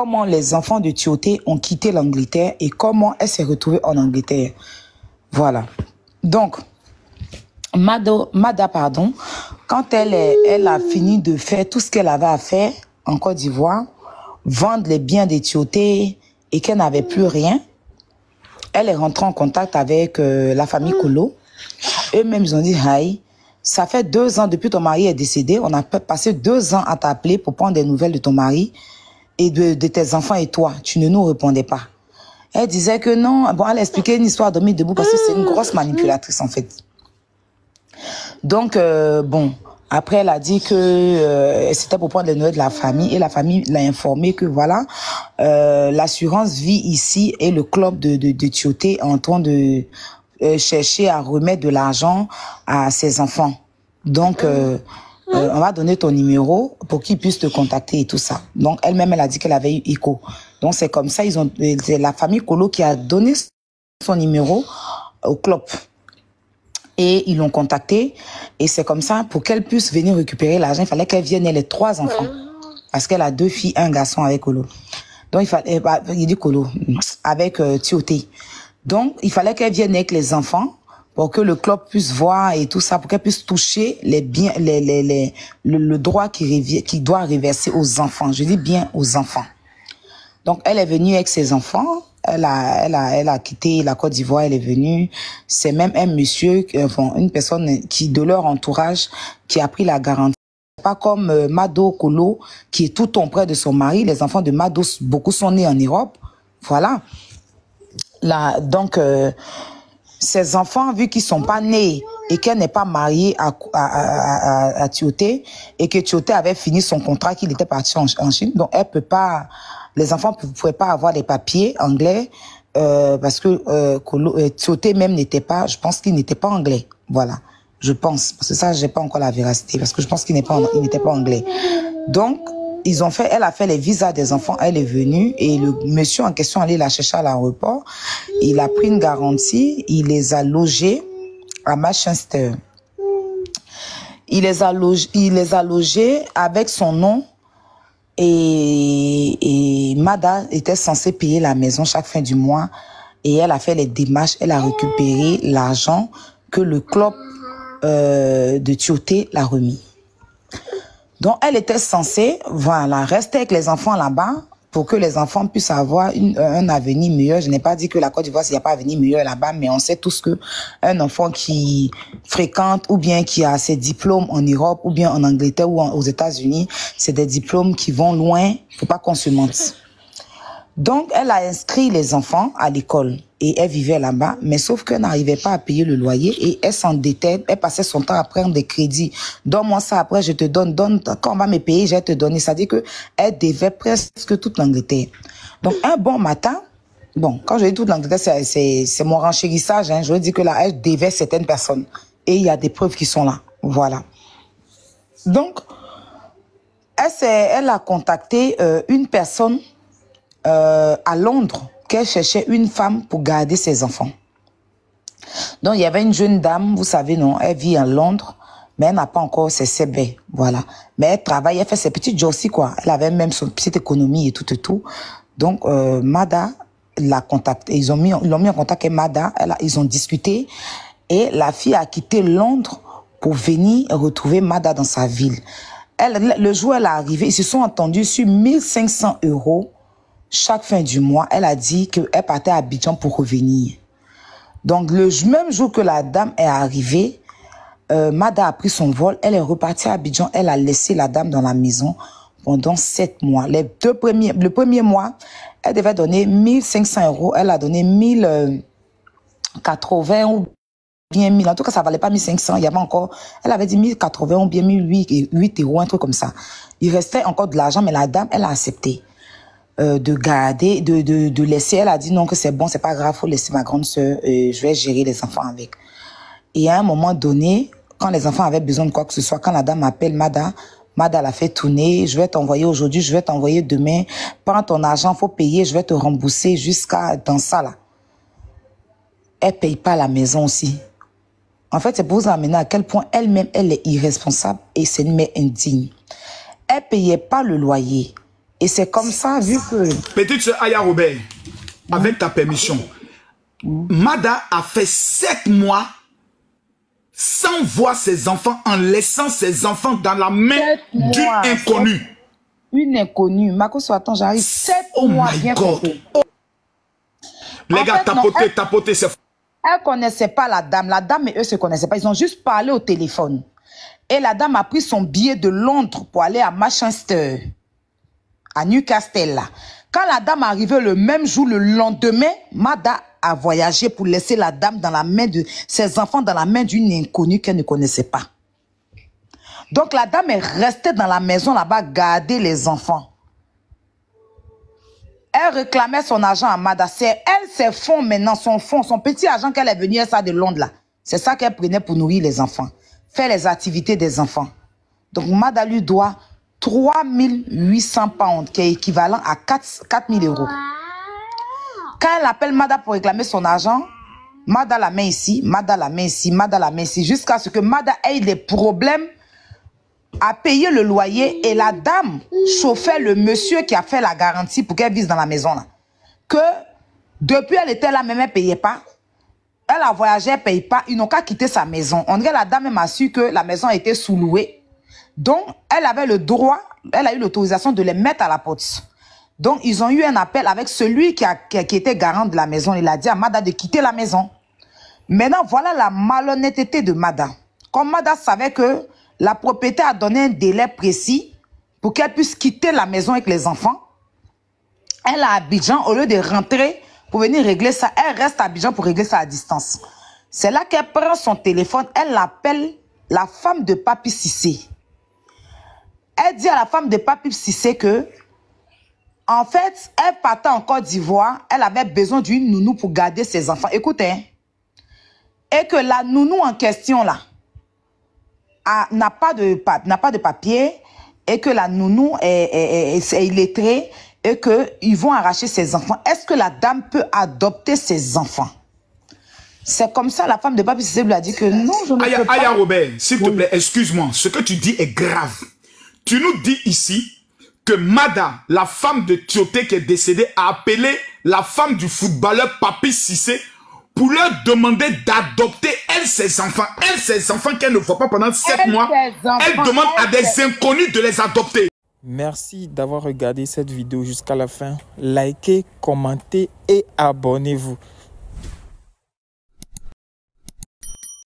comment les enfants de Tioté ont quitté l'Angleterre et comment elle s'est retrouvée en Angleterre. Voilà. Donc, Mada, pardon, quand elle a fini de faire tout ce qu'elle avait à faire en Côte d'Ivoire, vendre les biens des Tioté et qu'elle n'avait plus rien, elle est rentrée en contact avec la famille Kolo. Eux-mêmes, ils ont dit, hey, ça fait 2 ans depuis ton mari est décédé, on a passé 2 ans à t'appeler pour prendre des nouvelles de ton mari et de tes enfants et toi. Tu ne nous répondais pas. Elle disait que non. Bon, elle expliquait une histoire dormir debout parce que c'est une grosse manipulatrice, en fait. Donc, bon, après, elle a dit que c'était pour prendre les nouvelles de la famille et la famille l'a informé que voilà, l'assurance vie ici et le club de Tioté est en train de chercher à remettre de l'argent à ses enfants. Donc, on va donner ton numéro pour qu'ils puissent te contacter et tout ça. Donc, elle-même, elle a dit qu'elle avait eu écho. Donc, c'est comme ça, c'est la famille Kolo qui a donné son numéro au club. Et ils l'ont contactée. Et c'est comme ça, pour qu'elle puisse venir récupérer l'argent, il fallait qu'elle vienne, elle ait 3 enfants. Parce qu'elle a 2 filles, 1 garçon avec Kolo. Donc, il dit Kolo, avec Tioté. Donc, il fallait qu'elle vienne avec les enfants pour que le club puisse voir et tout ça, pour qu'elle puisse toucher les biens, le droit qui doit reverser aux enfants. Je dis bien aux enfants. Donc, elle est venue avec ses enfants. Elle a quitté la Côte d'Ivoire, elle est venue. C'est même un monsieur, enfin, une personne qui, de leur entourage, qui a pris la garantie. Pas comme Mado Kolo, qui est tout auprès de son mari. Les enfants de Mado, beaucoup sont nés en Europe. Voilà. Là, donc, ces enfants, vu qu'ils sont pas nés et qu'elle n'est pas mariée à Tioté, et que Tioté avait fini son contrat, qu'il était parti en Chine, donc elle peut pas, les enfants ne pouvaient pas avoir les papiers anglais, parce que Tioté même n'était pas, je pense qu'il n'était pas anglais. Voilà. Je pense. Parce que ça, j'ai pas encore la véracité, parce que je pense qu'il n'était pas anglais. Donc, elle a fait les visas des enfants, elle est venue et le monsieur en question allait la chercher à l'aéroport. Il a pris une garantie, il les a logés à Manchester. Il les a logés avec son nom et Mada était censée payer la maison chaque fin du mois et elle a fait les démarches, elle a récupéré l'argent que le club de Tioté l'a remis. Donc, elle était censée, voilà, rester avec les enfants là-bas pour que les enfants puissent avoir un avenir meilleur. Je n'ai pas dit que la Côte d'Ivoire, il n'y a pas un avenir meilleur là-bas, mais on sait tous que un enfant qui fréquente ou bien qui a ses diplômes en Europe ou bien en Angleterre ou aux États-Unis, c'est des diplômes qui vont loin, faut pas qu'on se mente. Donc, elle a inscrit les enfants à l'école et elle vivait là-bas, mais sauf qu'elle n'arrivait pas à payer le loyer et elle s'endettait, elle passait son temps à prendre des crédits. Donne-moi ça, après je te donne, quand on va me payer, je vais te donner. C'est-à-dire qu'elle devait presque toute l'Angleterre. Donc, un bon matin, bon, quand je dis toute l'Angleterre, c'est mon renchérissage, hein, je veux dire que là, elle devait certaines personnes. Et il y a des preuves qui sont là. Voilà. Donc, elle a contacté une personne à Londres, qu'elle cherchait une femme pour garder ses enfants. Donc, il y avait une jeune dame, vous savez, non, elle vit à Londres, mais elle n'a pas encore ses CB, voilà. Mais elle travaille, elle fait ses petits jobs aussi, quoi. Elle avait même son petite économie et tout et tout. Donc, Mada l'a contacté. Ils l'ont mis en contact avec Mada, ils ont discuté, et la fille a quitté Londres pour venir retrouver Mada dans sa ville. Le jour où elle est arrivée, ils se sont entendus sur 1500 € chaque fin du mois. Elle a dit qu'elle partait à Abidjan pour revenir. Donc, le même jour que la dame est arrivée, Mada a pris son vol, elle est repartie à Abidjan, elle a laissé la dame dans la maison pendant 7 mois. Le premier mois, elle devait donner 1500 €, elle a donné 1080 ou bien 1000, en tout cas ça valait pas 1500, il y avait encore, elle avait dit 1080 ou bien 1008 €, un truc comme ça. Il restait encore de l'argent, mais la dame, elle a accepté de garder, de laisser. Elle a dit non, que c'est bon, c'est pas grave, faut laisser ma grande sœur, je vais gérer les enfants avec. Et à un moment donné, quand les enfants avaient besoin de quoi que ce soit, quand la dame appelle Mada l'a fait tourner, je vais t'envoyer aujourd'hui, je vais t'envoyer demain, prends ton argent, faut payer, je vais te rembourser jusqu'à dans ça là. Elle paye pas la maison aussi. En fait, c'est pour vous amener à quel point elle-même, elle est irresponsable et c'est une mère indigne. Elle payait pas le loyer. Et c'est comme ça, vu que... Petite sœur Aya Robert, avec ta permission, Mada a fait 7 mois sans voir ses enfants, en laissant ses enfants dans la main d'une inconnue. Une inconnue. Marcos, attends, j'arrive. 7 mois bien compris. Les gars, tapoter, c'est... Elle ne connaissait pas la dame. La dame et eux ne se connaissaient pas. Ils ont juste parlé au téléphone. Et la dame a pris son billet de Londres pour aller à Manchester, à Newcastle. Là. Quand la dame est arrivée le même jour, le lendemain, Mada a voyagé pour laisser la dame dans la main de ses enfants, dans la main d'une inconnue qu'elle ne connaissait pas. Donc la dame est restée dans la maison là-bas, garder les enfants. Elle réclamait son argent à Mada. C'est elle, ses fonds maintenant, son petit argent qu'elle est venue, ça de Londres là. C'est ça qu'elle prenait pour nourrir les enfants. Faire les activités des enfants. Donc Mada lui doit 3800 pounds, qui est équivalent à 4000 euros. Quand elle appelle Mada pour réclamer son argent, Mada la met ici, Mada la met ici, Mada la met ici, jusqu'à ce que Mada ait des problèmes à payer le loyer et la dame chauffait le monsieur qui a fait la garantie pour qu'elle vise dans la maison là. Que depuis elle était là, même elle ne payait pas. Elle a voyagé, elle ne paye pas. Ils n'ont qu'à quitter sa maison. On dirait la dame même a su que la maison était sous-louée. Donc, elle avait le droit, elle a eu l'autorisation de les mettre à la porte. Donc, ils ont eu un appel avec celui qui était garant de la maison. Il a dit à Mada de quitter la maison. Maintenant, voilà la malhonnêteté de Mada. Comme Mada savait que la propriétaire a donné un délai précis pour qu'elle puisse quitter la maison avec les enfants, elle à Abidjan, au lieu de rentrer pour venir régler ça, elle reste à Abidjan pour régler ça à distance. C'est là qu'elle prend son téléphone, elle appelle la femme de Papi Cissé. Elle dit à la femme de Papi Cissé que, en fait, elle partait en Côte d'Ivoire, elle avait besoin d'une nounou pour garder ses enfants. Écoutez, hein, et que la nounou en question là n'a pas de papier et que la nounou est illettrée et qu'ils vont arracher ses enfants. Est-ce que la dame peut adopter ses enfants? C'est comme ça, la femme de Papi Cissé lui a dit que non, je ne peux pas. Aya Robert, s'il te plaît, excuse-moi, ce que tu dis est grave. Tu nous dis ici que Mada, la femme de Tioté qui est décédée, a appelé la femme du footballeur Papi Cissé pour leur demander d'adopter, elle, ses enfants qu'elle ne voit pas pendant 7 mois. Elle demande à des inconnus de les adopter. Merci d'avoir regardé cette vidéo jusqu'à la fin. Likez, commentez et abonnez-vous.